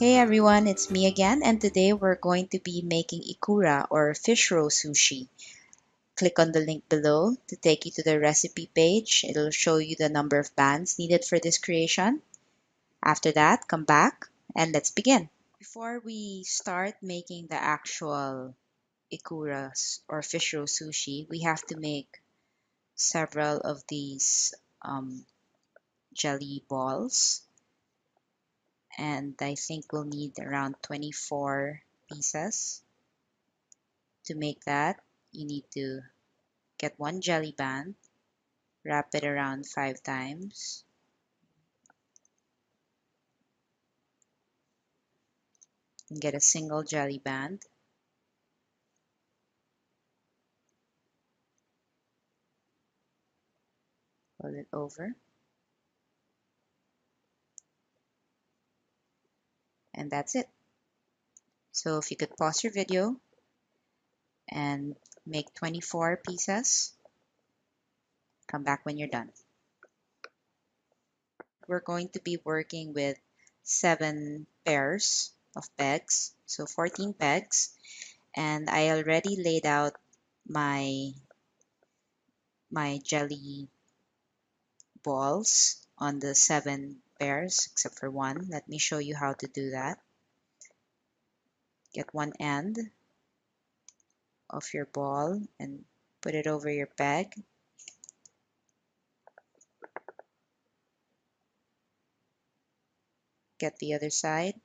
Hey everyone, it's me again, and today we're going to be making IKURA or fish roe sushi. Click on the link below to take you to the recipe page. It'll show you the number of pans needed for this creation. After that, come back and let's begin. Before we start making the actual IKURA or fish roe sushi, we have to make several of these jelly balls. And I think we'll need around 24 pieces. To make that, you need to get one jelly band, wrap it around 5 times, and get a single jelly band. Fold it over, and that's it. So if you could pause your video and make 24 pieces, come back when you're done. We're going to be working with 7 pairs of pegs, so 14 pegs, and I already laid out my jelly balls on the 7 pairs except for one. Let me show you how to do that. Get one end of your ball and put it over your peg. Get the other side.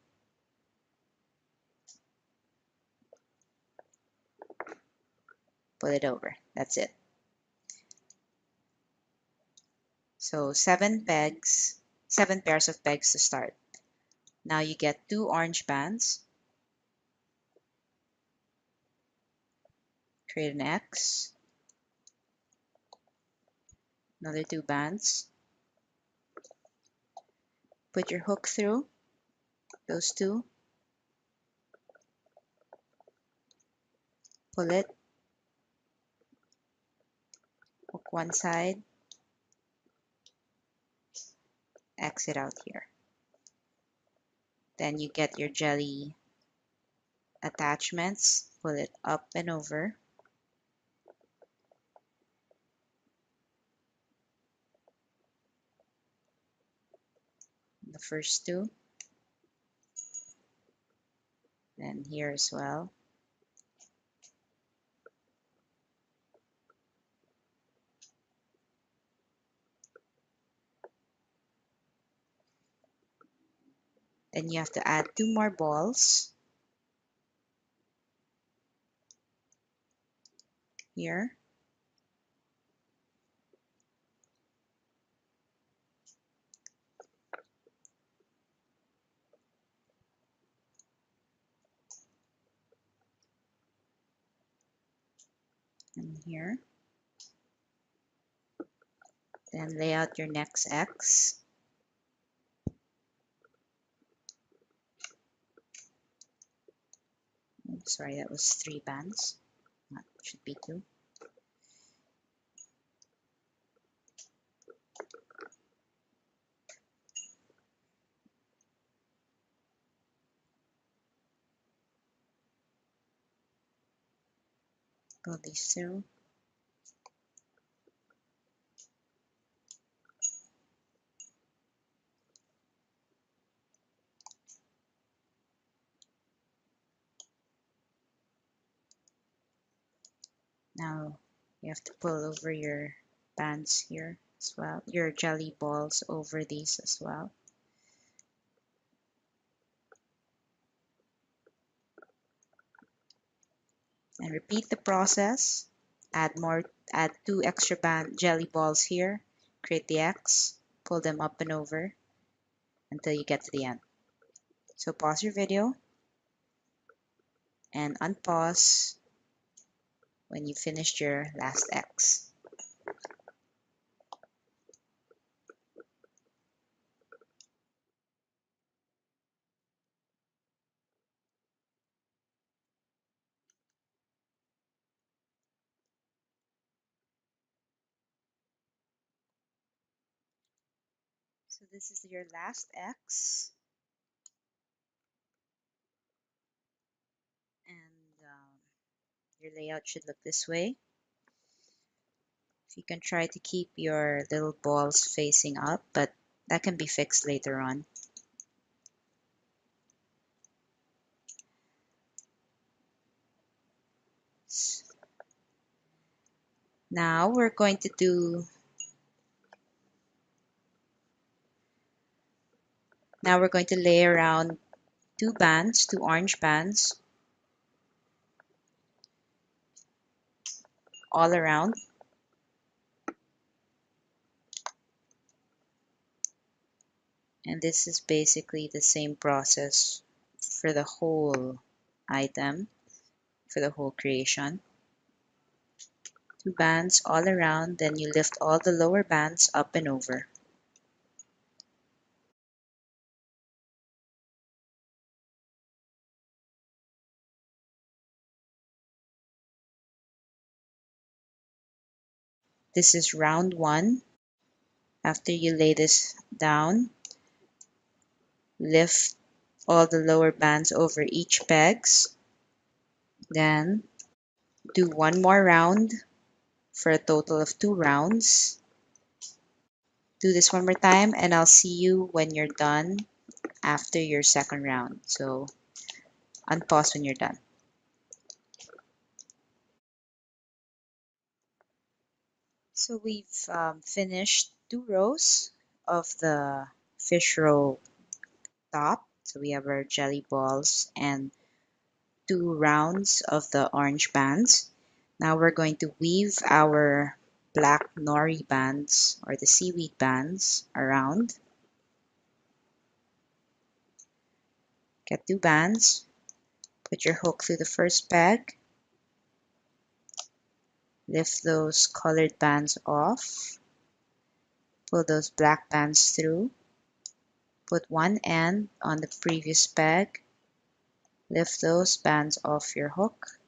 Put it over. That's it. So 7 pegs, 7 pairs of pegs to start. Now you get 2 orange bands. Create an X. Another 2 bands. Put your hook through those 2. Pull it. Hook one side. Exit out here. Then you get your jelly attachments. Pull it up and over. The first 2. And here as well. Then you have to add 2 more balls here. And here. Then lay out your next X. Sorry, that was 3 bands. That should be 2. Go these through. Now you have to pull over your bands here as well, your jelly balls over these as well. And repeat the process. Add 2 extra jelly balls here. Create the X. Pull them up and over until you get to the end. So pause your video and unpause when you finished your last X. So this is your last X. Your layout should look this way. If you can try to keep your little balls facing up, but that can be fixed later on. Now we're going to lay around two orange bands all around. And this is basically the same process for the whole item, for the whole creation. Two bands all around, then you lift all the lower bands up and over. This is round one. After you lay this down, lift all the lower bands over each pegs. Then do one more round for a total of 2 rounds. Do this one more time and I'll see you when you're done after your second round. So unpause when you're done. So we've finished 2 rows of the fish roe top. So we have our jelly balls and 2 rounds of the orange bands. Now we're going to weave our black nori bands or the seaweed bands around. Get 2 bands, put your hook through the first peg, lift those colored bands off, pull those black bands through, put one end on the previous peg, lift those bands off your hook,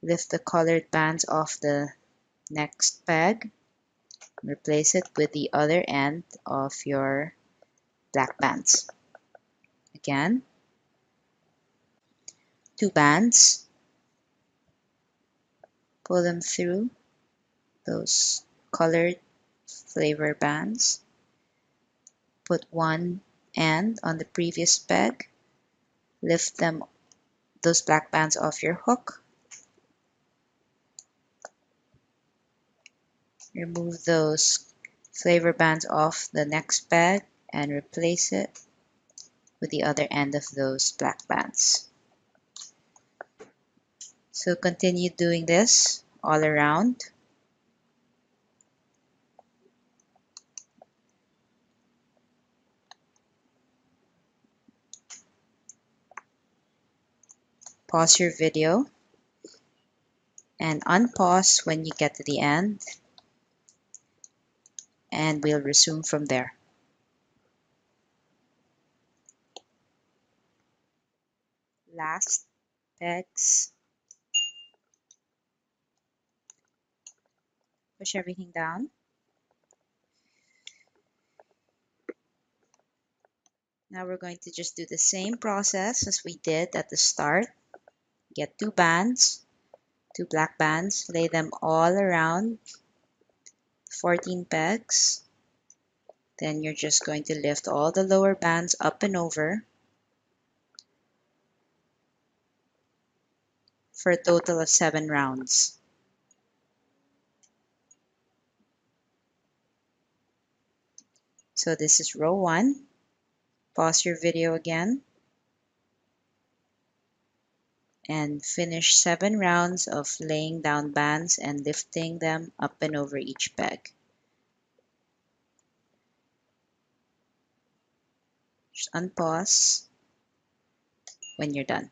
lift the colored bands off the next peg, replace it with the other end of your black bands. Again, 2 bands, pull them through those colored flavor bands, put one end on the previous peg, lift those black bands off your hook, remove those flavor bands off the next peg and replace it with the other end of those black bands. So continue doing this all around. Pause your video and unpause when you get to the end, and we'll resume from there. Last pegs. Push everything down. Now we're going to just do the same process as we did at the start. Get 2 bands, 2 black bands, lay them all around 14 pegs. Then you're just going to lift all the lower bands up and over for a total of 7 rounds. So this is row 1. Pause your video again and finish 7 rounds of laying down bands and lifting them up and over each peg. Just unpause when you're done.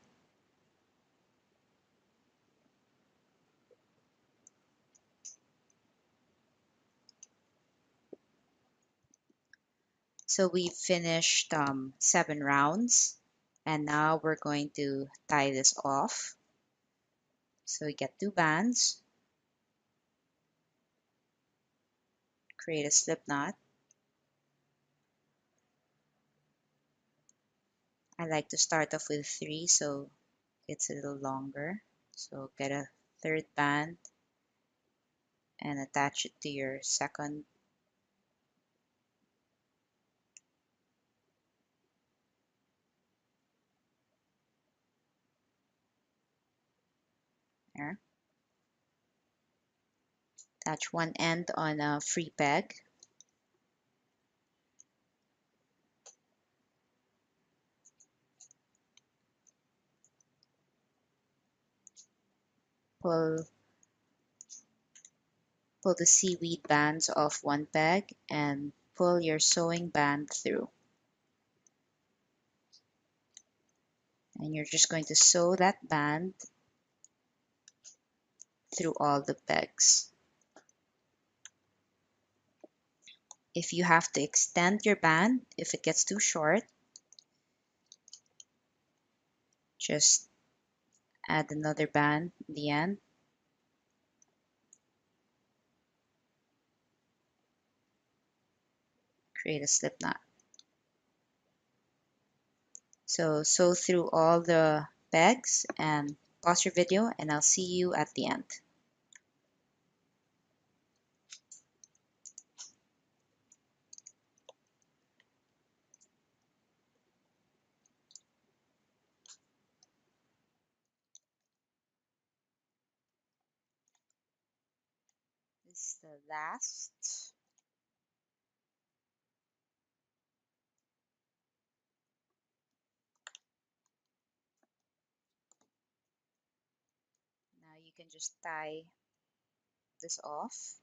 So we've finished 7 rounds, and now we're going to tie this off. So we get 2 bands, create a slip knot. I like to start off with 3, so it's a little longer. So get a third band and attach it to your second. There. Attach one end on a free peg. Pull the seaweed bands off one peg and pull your sewing band through. And you're just going to sew that band through all the pegs. If you have to extend your band, if it gets too short, just add another band in the end. Create a slip knot. So sew through all the pegs and pause your video, and I'll see you at the end. This is the last. Now you can just tie this off.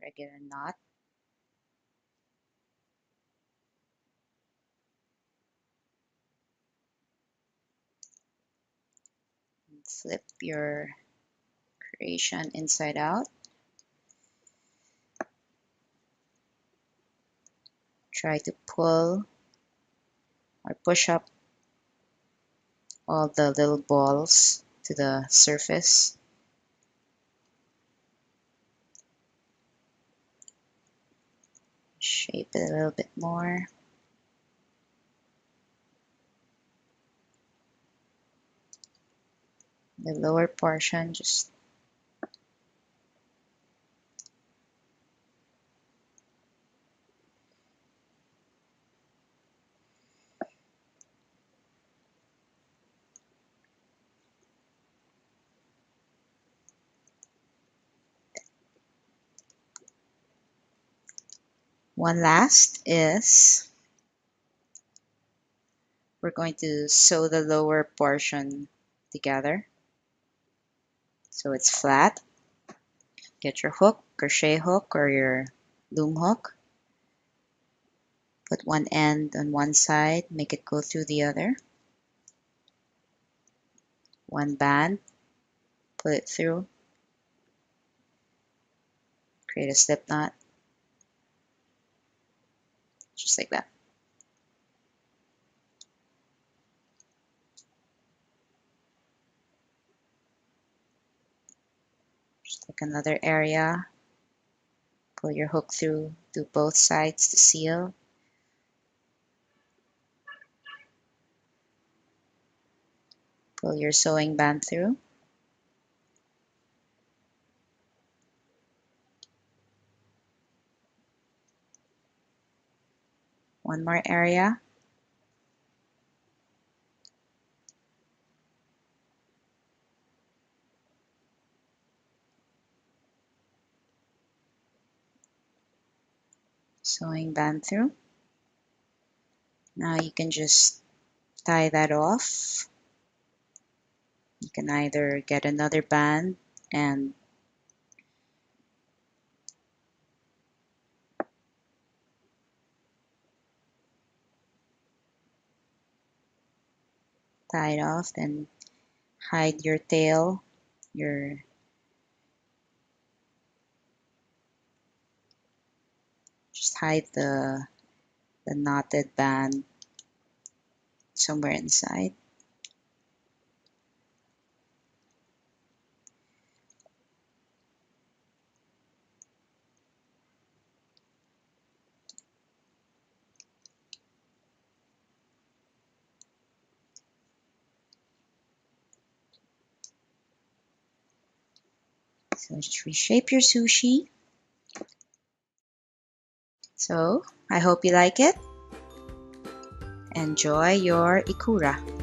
Regular knot. And flip your creation inside out. Try to pull or push up all the little balls to the surface. Shape it a little bit more. The lower portion, just one last is we're going to sew the lower portion together so it's flat. Get your hook, crochet hook, or your loom hook. Put one end on one side, make it go through the other. One band, put it through, create a slip knot, just like that. Just take another area, pull your hook through, do both sides to seal. Pull your sewing band through. One more area. Sewing band through. Now you can just tie that off. You can either get another band and tie it off, then hide your tail, just hide the knotted band somewhere inside. So just reshape your sushi. So I hope you like it. Enjoy your IKURA.